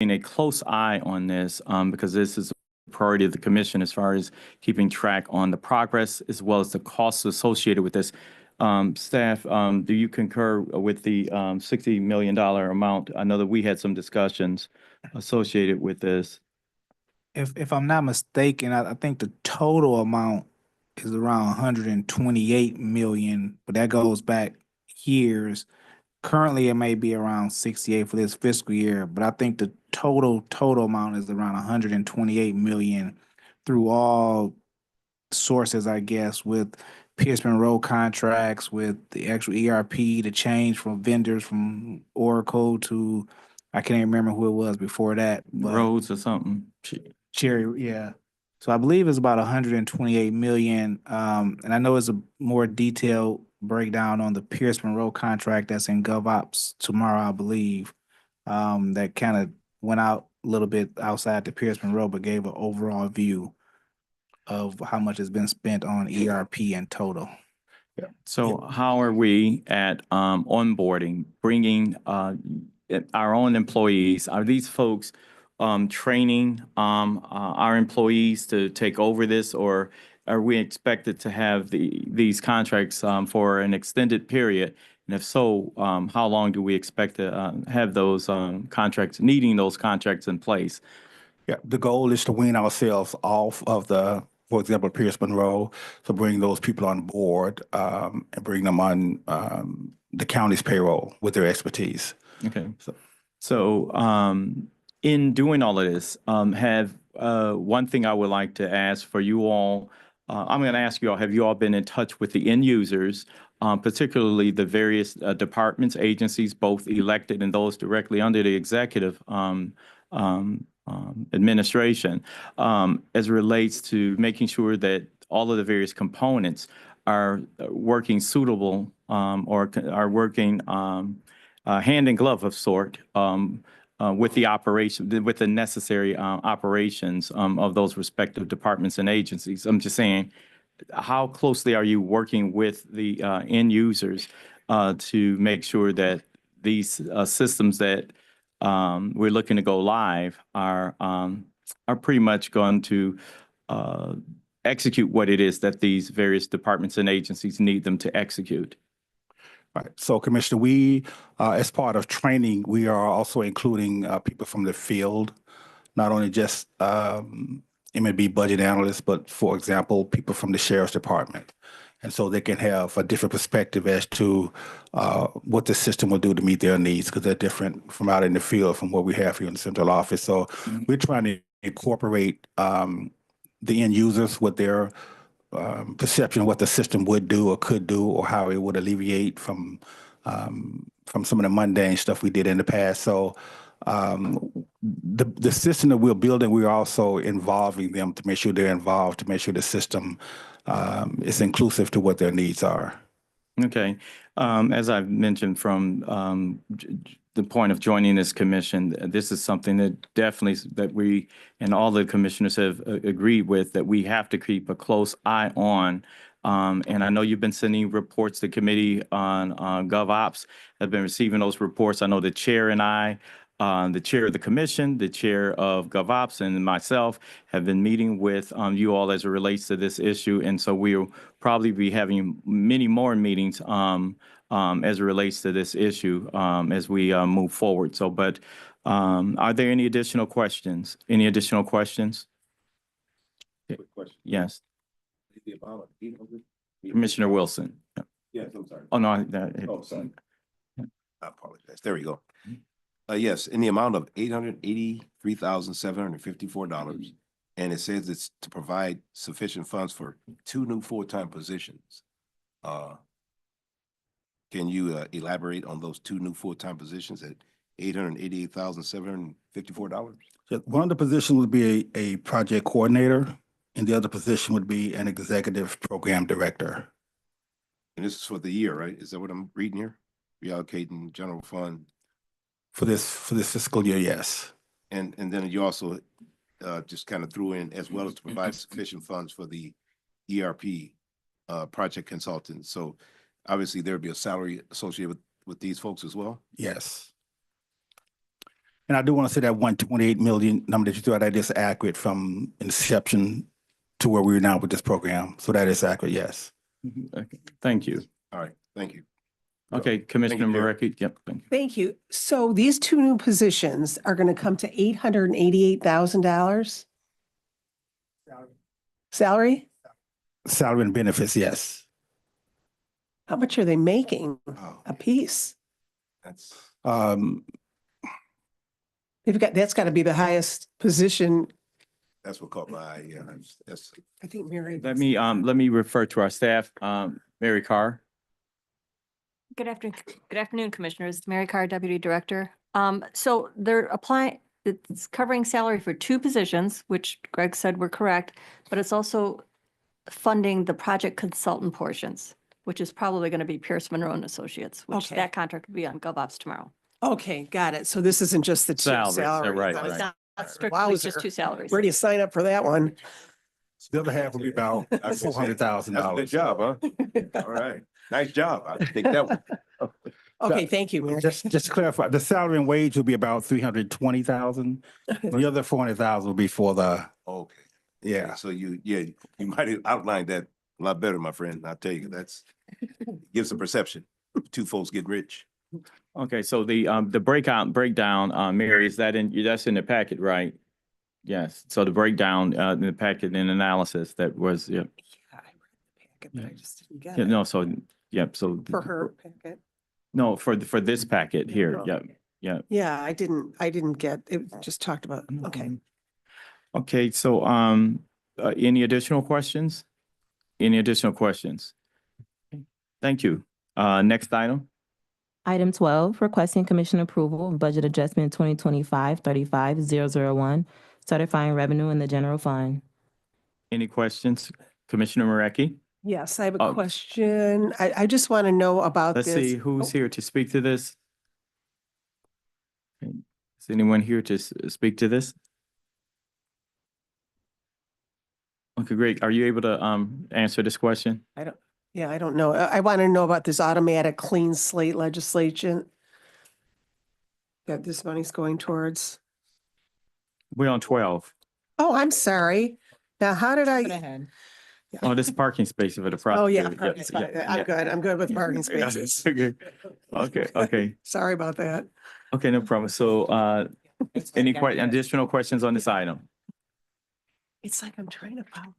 a close eye on this because this is a priority of the commission as far as keeping track on the progress as well as the costs associated with this. Staff, do you concur with the $60 million amount? I know that we had some discussions associated with this. If I'm not mistaken, I think the total amount is around 128 million, but that goes back years. Currently, it may be around 68 for this fiscal year, but I think the total amount is around 128 million through all sources, I guess, with Pierce Monroe contracts, with the actual ERP, the change from vendors from Oracle to I can't even remember who it was before that, but Roads or something. Cherry, yeah. So I believe it's about 128 million. And I know it's a more detailed breakdown on the Pierce Monroe contract that's in GovOps tomorrow, I believe. That kind of went out a little bit outside the Pierce Monroe, but gave an overall view of how much has been spent on ERP in total. So how are we at onboarding, bringing our own employees? Are these folks training our employees to take over this, or are we expected to have these contracts for an extended period? And if so, how long do we expect to have those contracts, needing those contracts in place? Yeah, the goal is to wean ourselves off of for example, Pierce Monroe, to bring those people on board and bring them on the county's payroll with their expertise. Okay. So in doing all of this, one thing I would like to ask for you all, I'm going to ask you all, have you all been in touch with the end users, particularly the various departments, agencies, both elected and those directly under the executive administration, as it relates to making sure that all of the various components are working suitable or are working hand in glove of sort with the operation, with the necessary operations of those respective departments and agencies. I'm just saying, how closely are you working with the end users to make sure that these systems that we're looking to go live are pretty much going to execute what it is that these various departments and agencies need them to execute? Right. So, Commissioner, we, as part of training, we are also including people from the field, not only just M&B budget analysts, but, for example, people from the Sheriff's Department. And so they can have a different perspective as to what the system will do to meet their needs, because they're different from out in the field from what we have here in the central office. So we're trying to incorporate the end users with their perception of what the system would do or could do, or how it would alleviate from some of the mundane stuff we did in the past. So the system that we're building, we're also involving them to make sure they're involved, to make sure the system is inclusive to what their needs are. Okay. As I've mentioned from the point of joining this commission, this is something that definitely that we and all the commissioners have agreed with, that we have to keep a close eye on. And I know you've been sending reports to committee on GovOps, have been receiving those reports. I know the chair and I, the chair of the commission, the chair of GovOps, and myself have been meeting with you all as it relates to this issue. And so we'll probably be having many more meetings as it relates to this issue as we move forward. So, but are there any additional questions? Any additional questions? Quick question. Yes. The amount of 800? Commissioner Wilson. Yes, I'm sorry. Oh, no. Oh, sorry. I apologize. There we go. Yes, in the amount of $883,754. And it says it's to provide sufficient funds for 2 new full-time positions. Can you elaborate on those 2 new full-time positions at $888,754? One of the positions would be a project coordinator, and the other position would be an executive program director. And this is for the year, right? Is that what I'm reading here? Reallocating general fund. For this fiscal year, yes. And then you also just kind of threw in, as well as to provide sufficient funds for the ERP project consultants. So obviously there'd be a salary associated with these folks as well? Yes. And I do want to say that 128 million number that you threw out, that is accurate from inception to where we are now with this program. So that is accurate, yes. Okay, thank you. All right, thank you. Okay, Commissioner Derek. Marecki, yep, thank you. Thank you. So these two new positions are going to come to $888,000 salary? Salary and benefits, yes. How much are they making Wow, a piece? that's, That's got to be the highest position. that's what caught my eye, yeah, that's, I think Mary. Let me refer to our staff, Mary Carr. Good afternoon, Commissioners. Mary Carr, Deputy Director. So they're applying, it's covering salary for two positions, which Greg said were correct, but it's also funding the project consultant portions, which is probably going to be Pierce Monroe and Associates, which Okay. that contract will be on GovOps tomorrow. Okay, got it. So this isn't just the two Salaries, salaries. right, I was- right. It's not strictly just Wowzer. two salaries. Where do you sign up for that one? The other half will be about $400,000. that's a good job, huh? All right, nice job. I think that one. Okay, thank you, Mary. Just to clarify, the salary and wage will be about 320,000. The other 400,000 will be for the, Okay. yeah. So you might have outlined that a lot better, my friend. I'll tell you, that's gives a perception. Two folks getting rich. Okay, so the breakdown, Mary, is that that's in the packet, right? Yes, so the breakdown, in the packet and analysis that was, yeah, Yeah, I read the packet, but I just didn't get yeah, it. no, so, yep, so. For her packet. No, for this packet here, Oh. yep, yeah. Yeah, I didn't get, it just talked about, okay. Okay, so, any additional questions? Any additional questions? Thank you. Next item. Item 12, requesting commission approval of budget adjustment 2025-35001, certifying revenue in the general fund. Any questions? Commissioner Marecki? Yes, I have a Oh. question. I just want to know about Let's this. see who's Oh, here to speak to this. Okay, is anyone here to speak to this? Okay, great. Are you able to answer this question? Yeah, I don't know. I want to know about this automatic clean slate legislation that this money's going towards. We're on 12. Oh, I'm sorry. Now, how did I? Oh, this parking space for the Oh, yeah, prosecutor. parking Yes, spot. yeah, I'm yeah. good. I'm good with parking spaces. Okay, Sorry about that. okay, no problem. So, any additional questions on this item? It's like I'm trying to follow.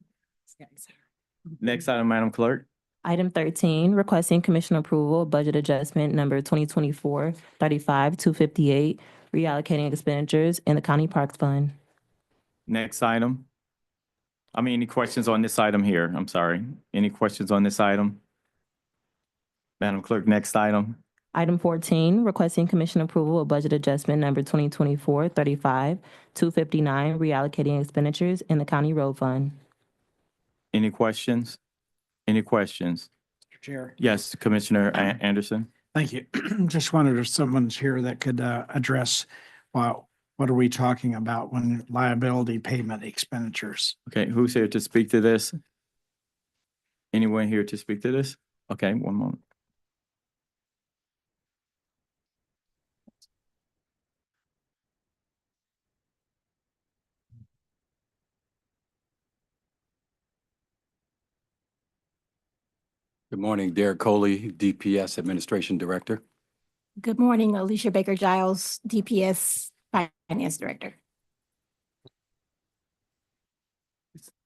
Next item, Madam Clerk. Item 13, requesting commission approval of budget adjustment number 2024-35258, reallocating expenditures in the county parks fund. Next item. Any questions on this item here? I'm sorry. Any questions on this item? Madam Clerk, next item. Item 14, requesting commission approval of budget adjustment number 2024-35259, reallocating expenditures in the county road fund. Any questions? Any questions? Mr. Chair, Yes, Commissioner Anderson. thank you. Just wondered if someone's here that could address, well, what are we talking about when liability payment expenditures? Okay, who's here to speak to this? Anyone here to speak to this? Okay, one moment. Good morning, Derek Coley, DPS Administration Director. Good morning, Alicia Baker Giles, DPS Finance Director.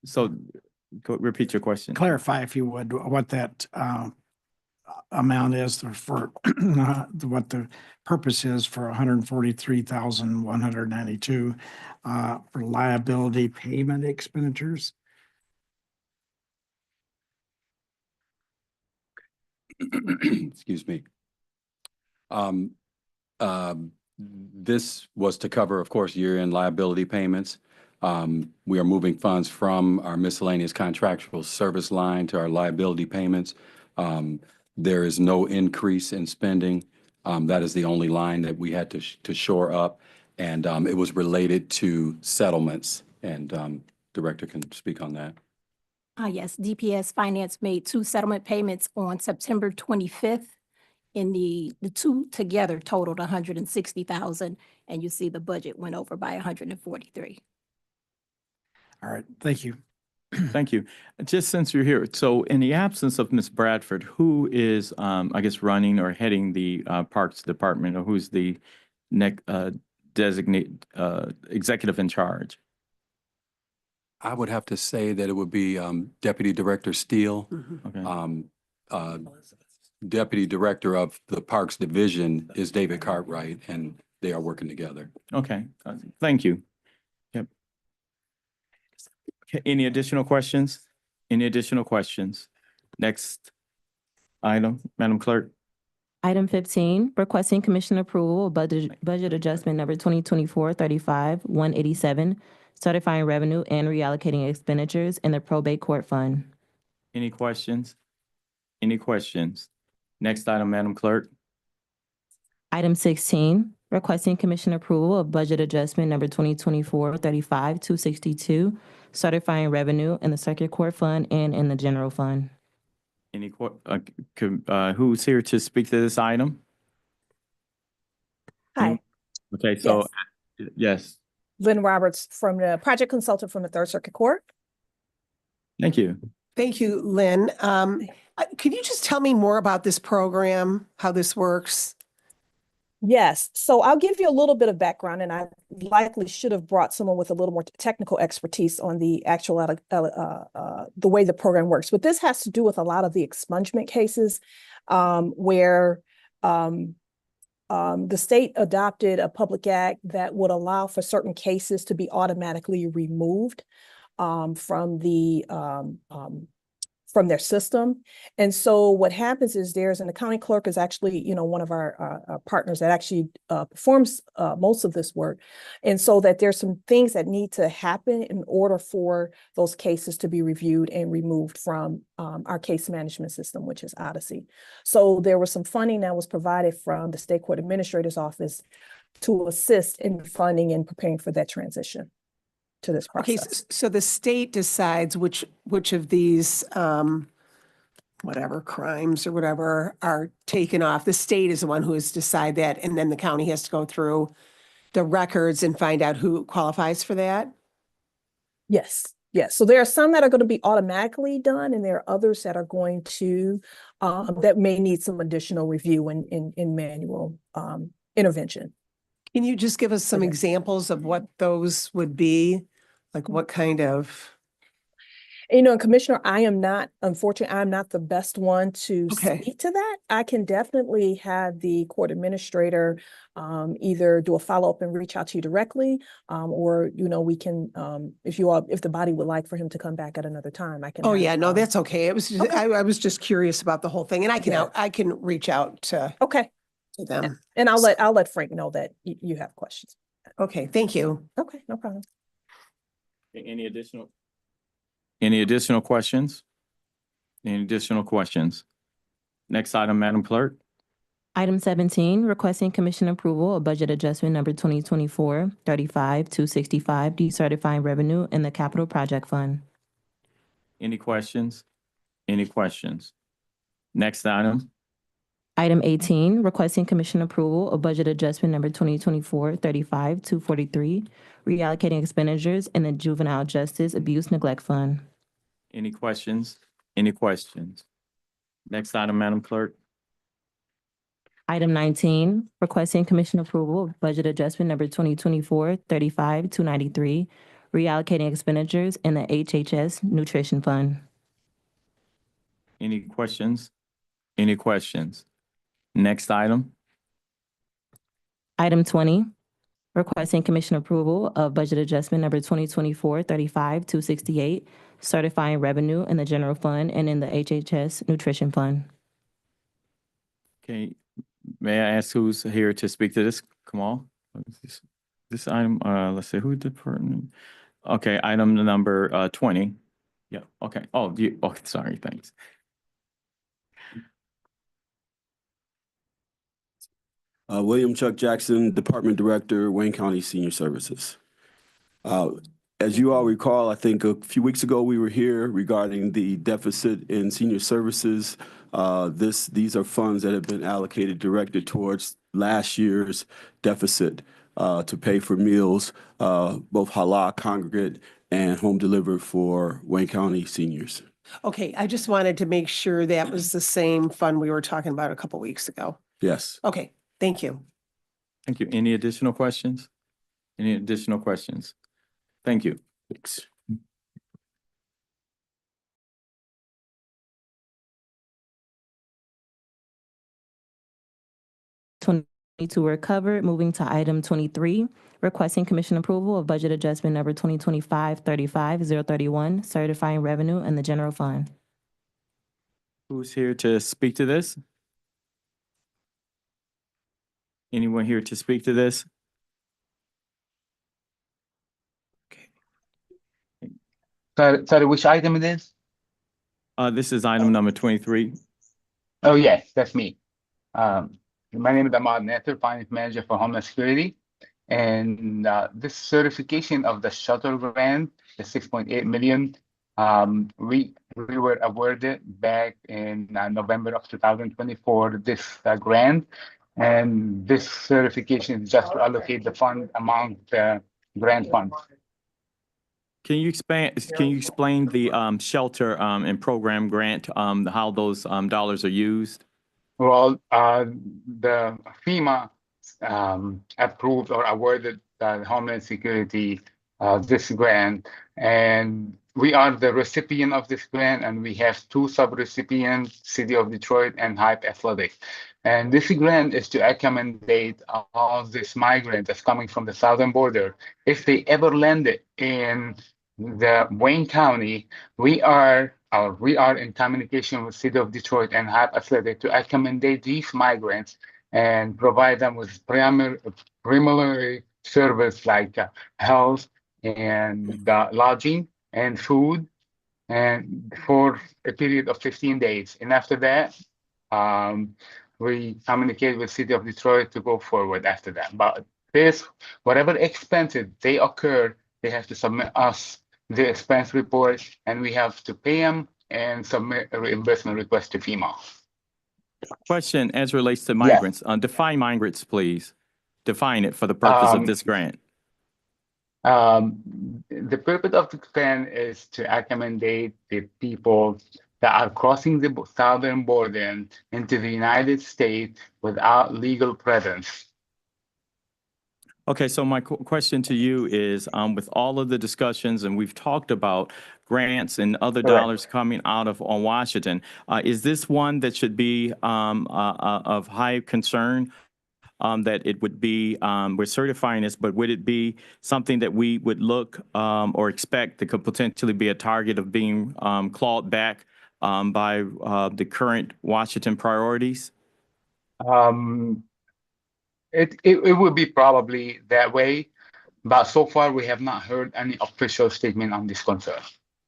So repeat your question. Clarify, if you would, what that amount is for, what the purpose is for 143,192 for liability payment expenditures. Excuse me. This was to cover, of course, year-end liability payments. We are moving funds from our miscellaneous contractual service line to our liability payments. There is no increase in spending. That is the only line that we had to shore up. And it was related to settlements, and Director can speak on that. Yes, DPS Finance made two settlement payments on September 25th. The two together totaled 160,000. and you see the budget went over by 143. All right, thank you. Thank you. Just since you're here, so in the absence of Ms. Bradford, who is, I guess, running or heading the Parks Department, or who's the designate executive in charge? I would have to say that it would be Deputy Director Steele. Mhm. Okay. Deputy Director of the Parks Division is David Cartwright, and they are working together. Okay. Thank you. Yep. Okay, any additional questions? Any additional questions? Next item, Madam Clerk. Item 15, requesting commission approval of budget adjustment number 2024-35-187, certifying revenue and reallocating expenditures in the probate court fund. Any questions? Any questions? Next item, Madam Clerk. Item 16, requesting commission approval of budget adjustment number 2024-35-262, certifying revenue in the circuit court fund and in the general fund. Any, who's here to speak to this item? Hi, Okay, so, yes, Lynn Roberts from the project consultant from the Third Circuit Court. thank you. Thank you, Lynn. Could you just tell me more about this program, how this works? Yes, so I'll give you a little bit of background, and I likely should have brought someone with a little more technical expertise on the actual the way the program works. But this has to do with a lot of the expungement cases where the state adopted a public act that would allow for certain cases to be automatically removed from their system. And so what happens is and the county clerk is actually, one of our partners that actually performs most of this work. And so that there's some things that need to happen in order for those cases to be reviewed and removed from our case management system, which is Odyssey. So there was some funding that was provided from the State Court Administrator's Office to assist in funding and preparing for that transition to this Okay, process. so the state decides which of these, whatever crimes or whatever are taken off. The state is the one who has decided that, and then the county has to go through the records and find out who qualifies for that? Yes, yes. So there are some that are going to be automatically done, and there are others that are going to, that may need some additional review in manual intervention. Can you just give us some Okay. examples of what those would be? Like what kind of? Commissioner, unfortunately, I'm not the best one to Okay. speak to that. I can definitely have the court administrator either do a follow-up and reach out to you directly, or, we can, if the body would like for him to come back at another time, I can. Oh, have, yeah, no, that's okay. It was, just, Okay. I was just curious about the whole thing, and I Yeah. can reach out to Okay, them. and I'll let Frank know that you have questions. Okay, thank you. Okay, no problem. Any additional questions? Any additional questions? Next item, Madam Clerk. Item 17, requesting commission approval of budget adjustment number 2024-35-265, decertifying revenue in the capital project fund. Any questions? Any questions? Next item. Item 18, requesting commission approval of budget adjustment number 2024-35-243, reallocating expenditures in the juvenile justice abuse neglect fund. Any questions? Any questions? Next item, Madam Clerk. Item 19, requesting commission approval of budget adjustment number 2024-35-293, reallocating expenditures in the HHS nutrition fund. Any questions? Any questions? Next item. Item 20, requesting commission approval of budget adjustment number 2024-35-268, certifying revenue in the general fund and in the HHS nutrition fund. Okay, may I ask who's here to speak to this? Come on. This item, let's see, who department? Okay, item number 20. Yeah, okay. Oh, sorry, thanks. William Chuck Jackson, Department Director, Wayne County Senior Services. As you all recall, I think a few weeks ago we were here regarding the deficit in senior services. These are funds that have been allocated directed towards last year's deficit. to pay for meals, both halal, congregate, and home delivered for Wayne County seniors. Okay, I just wanted to make sure that was the same fund we were talking about a couple weeks ago. Yes. Okay, thank you. Thank you. Any additional questions? Any additional questions? Thank you. Thanks. Twenty-two were covered. Moving to item 23, requesting commission approval of budget adjustment number 2025-35031, certifying revenue in the general fund. Who's here to speak to this? Anyone here to speak to this? Sorry, which item it is? This is item number 23. Oh, yes, that's me. My name is Ahmad Nathir, Finance Manager for Homeland Security. And this certification of the shuttle grant, the 6.8 million, we were awarded back in November of 2024, this grant. And this certification is just to allocate the fund among the grant funds. Can you explain the shelter and program grant, how those dollars are used? Well, the FEMA approved or awarded Homeland Security this grant, and we are the recipient of this grant, and we have two sub-recipients, City of Detroit and Hype Athletics. And this grant is to accommodate all these migrants that's coming from the southern border. If they ever landed in the Wayne County, we are in communication with City of Detroit and Hype Athletic to accommodate these migrants and provide them with primary service like health and lodging and food, and for a period of 15 days. And after that, we communicate with City of Detroit to go forward after that. But whatever expenses they occur, they have to submit us the expense report, and we have to pay them and submit a reimbursement request to FEMA. Question as relates to migrants. Define migrants, please. Define it for the purpose of this grant. The purpose of the grant is to accommodate the people that are crossing the southern border into the United States without legal presence. Okay, so my question to you is, with all of the discussions, and we've talked about grants and other dollars coming out of Washington, is this one that should be of high concern? That it would be, we're certifying this, but would it be something that we would look or expect that could potentially be a target of being clawed back by the current Washington priorities? It would be probably that way, but so far we have not heard any official statement on this concern.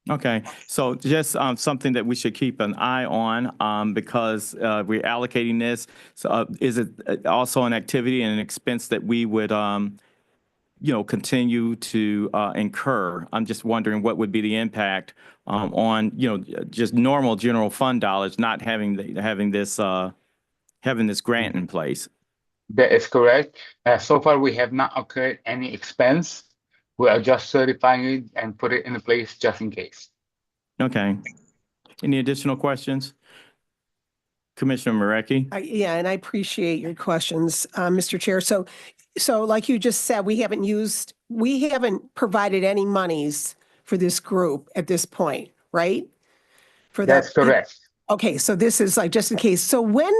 Okay, so just something that we should keep an eye on because we're allocating this. So is it also an activity and an expense that we would, continue to incur? I'm just wondering what would be the impact on, just normal general fund dollars, not having this grant in place. That is correct. So far, we have not occurred any expense. We are just certifying it and put it in place just in case. Okay. Any additional questions? Commissioner Marecki? Yeah, and I appreciate your questions, Mr. Chair. So like you just said, we haven't provided any monies for this group at this point, right? That's correct. Okay, so this is like just in case. So when,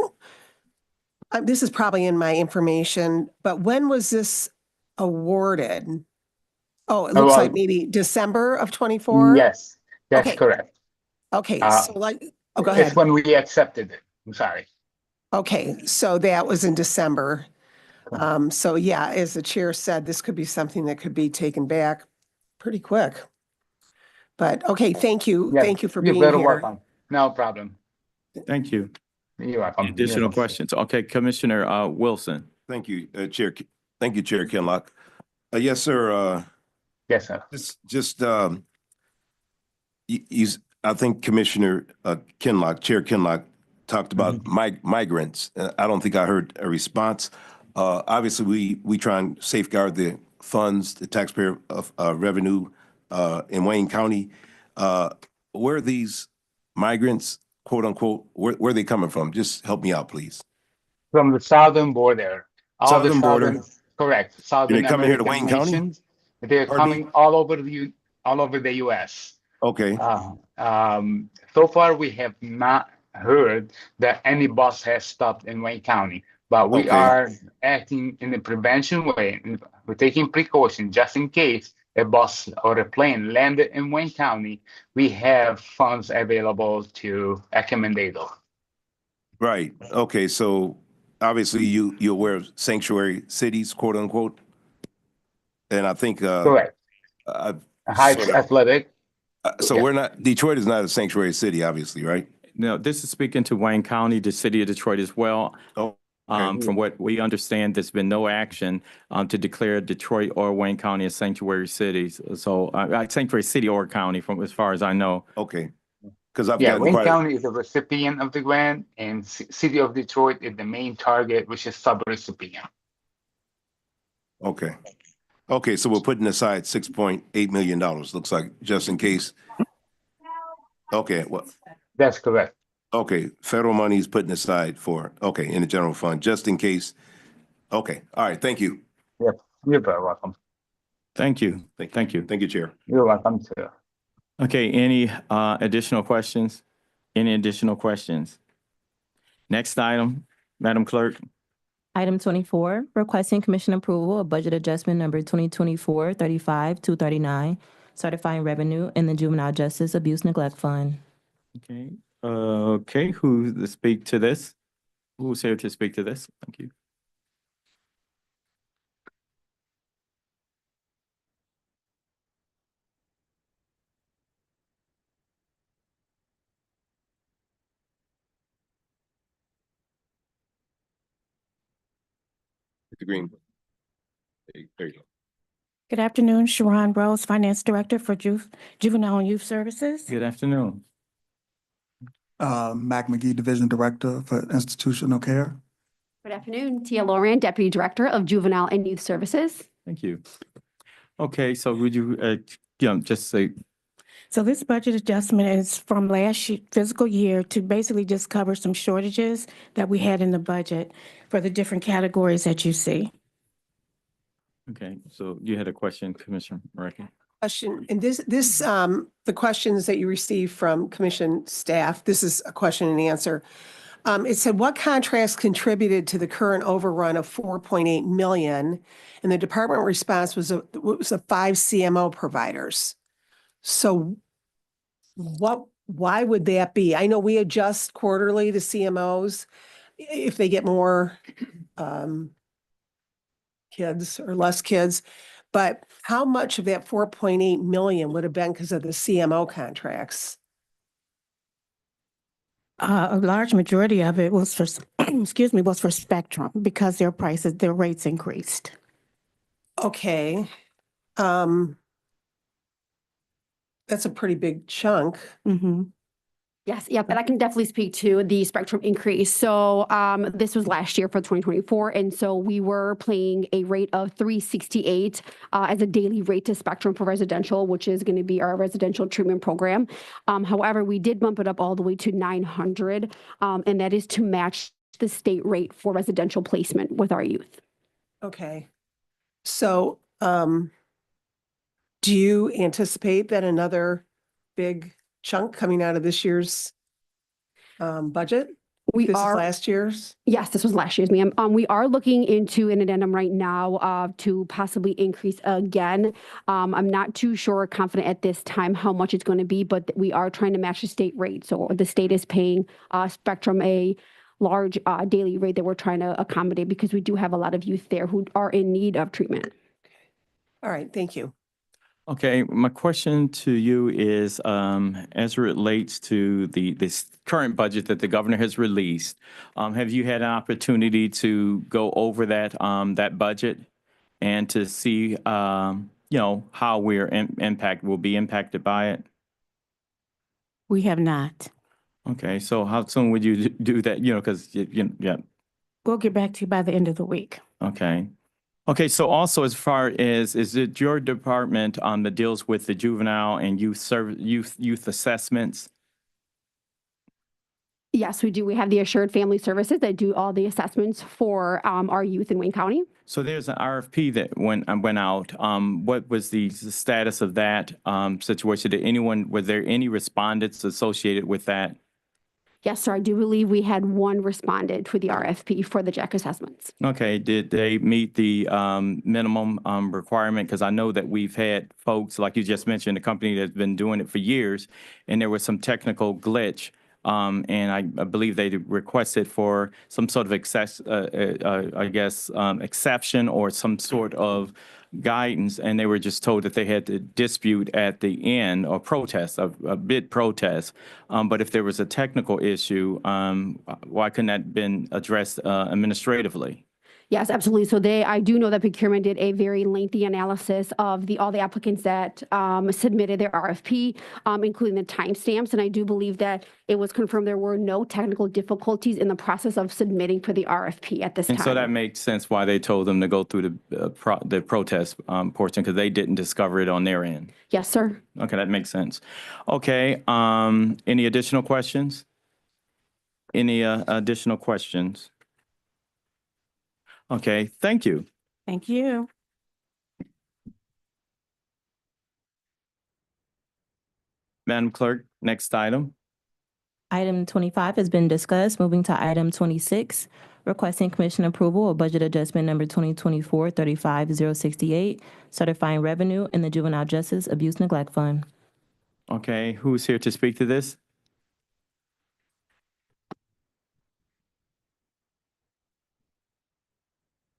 this is probably in my information, but when was this awarded? Oh, it looks like maybe December of 24? Yes, that's correct. Okay, so go ahead. It's when we accepted it. I'm sorry. Okay, so that was in December. So yeah, as the chair said, this could be something that could be taken back pretty quick. But okay, thank you. Yes, Thank you for being you're very here. welcome. No problem. Thank you. You're welcome. Additional questions? Okay, Commissioner Wilson. Thank you, Chair. Thank you, Chair Kinlock. Yes, sir. Yes, sir. I think Commissioner Kinlock, Chair Kinlock, talked about migrants. I don't think I heard a response. Obviously, we try and safeguard the funds, the taxpayer of revenue in Wayne County. Where are these migrants, quote unquote, where are they coming from? Just help me out, please. From the southern border. All the Southern border. Correct. Southern They're coming here to American Wayne County? nations. They're Pardon me? coming all over the US. Okay, So far, we have not heard that any bus has stopped in Wayne County, but we Okay. are acting in a prevention way. And we're taking precaution just in case a bus or a plane landed in Wayne County. We have funds available to accommodate those. right. Okay, so obviously you're aware of sanctuary cities, quote unquote. And I think Correct. Heights Athletic. so we're not, Detroit is not a sanctuary city, obviously, right? No, this is speaking to Wayne County, the city of Detroit as well. Oh, From what we understand, there's been no action to declare Detroit or Wayne County as sanctuary cities. So sanctuary city or county, from as far as I know. okay. Because I've Yeah, gotten Wayne quite, County is the recipient of the grant, and City of Detroit is the main target, which is sub-recipient. okay. Okay, so we're putting aside $6.8 million, looks like, just in case. Okay, well, That's correct. okay, federal money is putting aside for, okay, in the general fund, just in case. Okay, all right, thank you. Yep, you're very welcome. Thank you. Thank you. Thank you, Chair. You're welcome, sir. Okay, any additional questions? Any additional questions? Next item, Madam Clerk. Item 24, requesting commission approval of budget adjustment number 2024-35-239, certifying revenue in the Juvenile Justice Abuse Neglect Fund. Okay, okay, who to speak to this? Who's here to speak to this? Thank you. Mr. Green. There you go. Good afternoon, Sharon Rose, Finance Director for Juvenile and Youth Services. Good afternoon. Mac McGee, Division Director for Institutional Care. Good afternoon, Tia Lorian, Deputy Director of Juvenile and Youth Services. Thank you. Okay, so would you, just say, So this budget adjustment is from last fiscal year to basically just cover some shortages that we had in the budget for the different categories that you see. okay, so you had a question, Commissioner Mareki? Question, and the questions that you received from commission staff, this is a question and answer. It said, what contracts contributed to the current overrun of 4.8 million? And the department response was the 5 CMO providers. So why would that be? I know we adjust quarterly the CMOs if they get more kids or less kids, but how much of that 4.8 million would have been because of the CMO contracts? A large majority of it was for, excuse me, was for Spectrum because their rates increased. Okay. That's a pretty big chunk. Mm-hmm. Yes, yep, and I can definitely speak to the Spectrum increase. So this was last year for 2024, and so we were paying a rate of $368 as a daily rate to Spectrum for residential, which is going to be our residential treatment program. However, we did bump it up all the way to $900, and that is to match the state rate for residential placement with our youth. Okay. So do you anticipate that another big chunk coming out of this year's budget? This is last year's? Yes, this was last year's, ma'am. We are looking into an addendum right now to possibly increase again. I'm not too sure or confident at this time how much it's going to be, but we are trying to match the state rate. So the state is paying Spectrum a large daily rate that we're trying to accommodate because we do have a lot of youth there who are in need of treatment. All right, thank you. Okay, my question to you is, as it relates to this current budget that the governor has released, have you had an opportunity to go over that budget and to see, how we'll be impacted by it? We have not. Okay, so how soon would you do that? Because, yeah. We'll get back to you by the end of the week. Okay. Okay, so also as far as, is it your department that deals with the juvenile and youth assessments? Yes, we do. We have the Assured Family Services that do all the assessments for our youth in Wayne County. So there's an RFP that went out. What was the status of that situation? Were there any respondents associated with that? Yes, sir. I do believe we had one respondent for the RFP for the Jack assessments. Okay, did they meet the minimum requirement? Because I know that we've had folks, like you just mentioned, a company that's been doing it for years, and there was some technical glitch. And I believe they requested for some sort of exception or some sort of guidance, and they were just told that they had to dispute at the end or protest, a bid protest. But if there was a technical issue, why couldn't that been addressed administratively? Yes, absolutely. So I do know that procurement did a very lengthy analysis of all the applicants that submitted their RFP, including the timestamps. And I do believe that it was confirmed there were no technical difficulties in the process of submitting for the RFP at this time. And so that makes sense why they told them to go through the protest portion, because they didn't discover it on their end. Yes, sir. Okay, that makes sense. Okay, any additional questions? Any additional questions? Okay, thank you. Thank you. Madam Clerk, next item. Item 25 has been discussed. Moving to item 26, requesting commission approval of budget adjustment number 2024-35068, certifying revenue in the Juvenile Justice Abuse Neglect Fund. Okay, who's here to speak to this?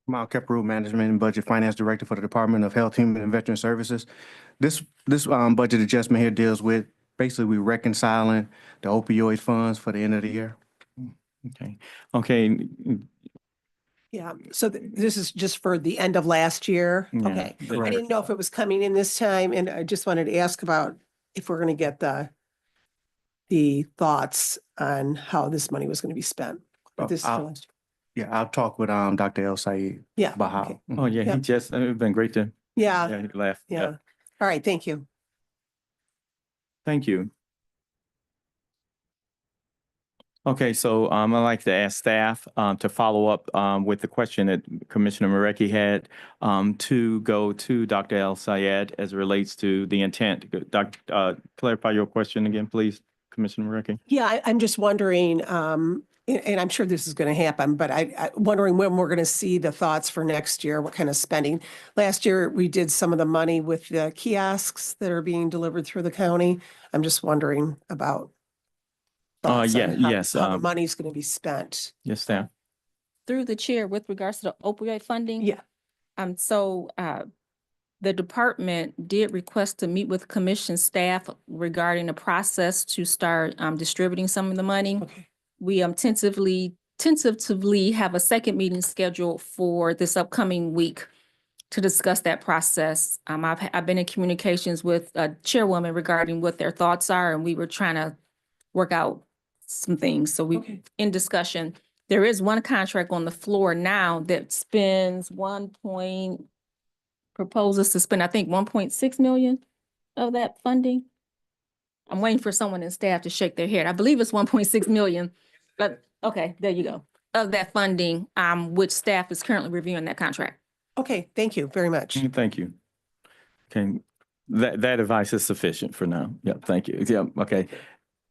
Mal Kepru, Management and Budget Finance Director for the Department of Health, Human and Veteran Services. This budget adjustment here deals with basically we reconciling the opioid funds for the end of the year. Okay, okay. Yeah, so this is just for the end of last year? Yeah, Okay. I correct. didn't know if it was coming in this time, and I just wanted to ask about if we're going to get the thoughts on how this money was going to be spent. But this is for last year. Yeah, I'll talk with Dr. El Sayed Yeah, about how. okay. Oh, yeah, Yep. it's been great to, Yeah, he laughed. yeah. All right, thank you. Thank you. Okay, so I'd like to ask staff to follow up with the question that Commissioner Marecki had to go to Dr. El Sayed as it relates to the intent. Clarify your question again, please, Commissioner Marecki. Yeah, I'm just wondering, and I'm sure this is going to happen, but I'm wondering when we're going to see the thoughts for next year, what kind of spending. Last year, we did some of the money with the kiosks that are being delivered through the county. I'm just wondering about thoughts Yeah, on yes. how the money's going to be spent. Yes, staff. Through the chair, with regards to the opioid funding. Yeah. The department did request to meet with commission staff regarding the process to start distributing some of the money. Okay. We tentatively have a second meeting scheduled for this upcoming week to discuss that process. I've been in communications with chairwoman regarding what their thoughts are, and we were trying to work out some things. So we in discussion. There is one contract on the floor now that spends proposes to spend, I think, 1.6 million of that funding. I'm waiting for someone in staff to shake their head. I believe it's 1.6 million, but okay, there you go. Of that funding, which staff is currently reviewing that contract. Okay, thank you very much. Thank you. Okay, that advice is sufficient for now. Yep, thank you. Yep, okay.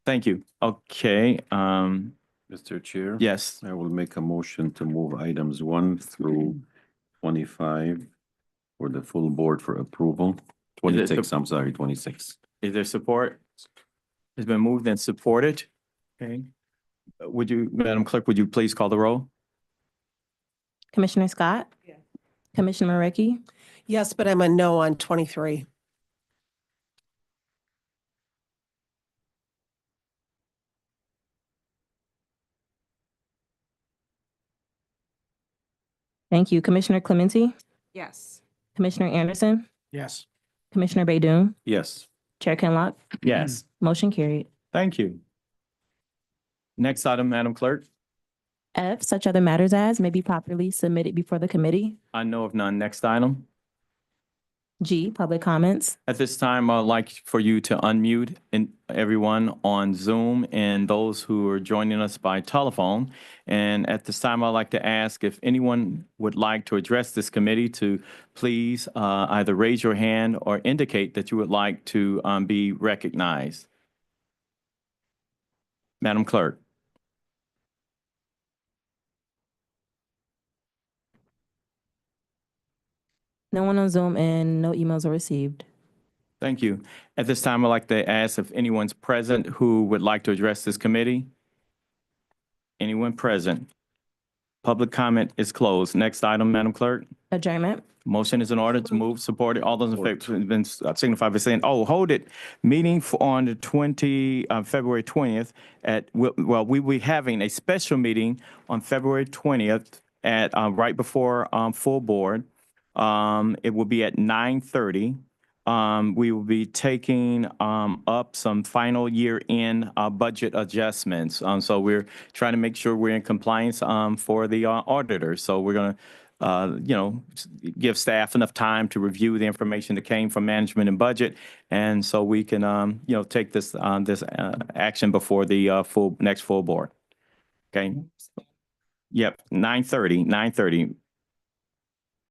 Thank you. Okay, Mr. Chair? yes. I will make a motion to move items 1 through 25 for the full board for approval. 26, I'm sorry, 26. Is there support? It's been moved and supported. Okay. Madam Clerk, would you please call the roll? Commissioner Scott? Yes. Commissioner Marecki? Yes, but I'm a no on 23. Thank you. Commissioner Clementi? Yes. Commissioner Anderson? Yes. Commissioner Baydun? Yes. Chair Kenlock? Yes. Motion carried. Thank you. Next item, Madam Clerk. F, such other matters as may be properly submitted before the committee. I know of none. Next item. G, public comments. At this time, I'd like for you to unmute everyone on Zoom and those who are joining us by telephone. And at this time, I'd like to ask if anyone would like to address this committee to please either raise your hand or indicate that you would like to be recognized. Madam Clerk. No one on Zoom and no emails are received. Thank you. At this time, I'd like to ask if anyone's present who would like to address this committee. Anyone present? Public comment is closed. Next item, Madam Clerk. Adjournment. Motion is in order to move, supported. All those in favor, been signify by saying, oh, hold it. Meeting on the February 20th well, we will be having a special meeting on February 20th at, right before, full board. It will be at 9:30. We will be taking up some final year-end budget adjustments. So we're trying to make sure we're in compliance for the auditors. So we're going to, give staff enough time to review the information that came from management and budget, and so we can, take this action before the next full board. Okay. Yep, 9:30.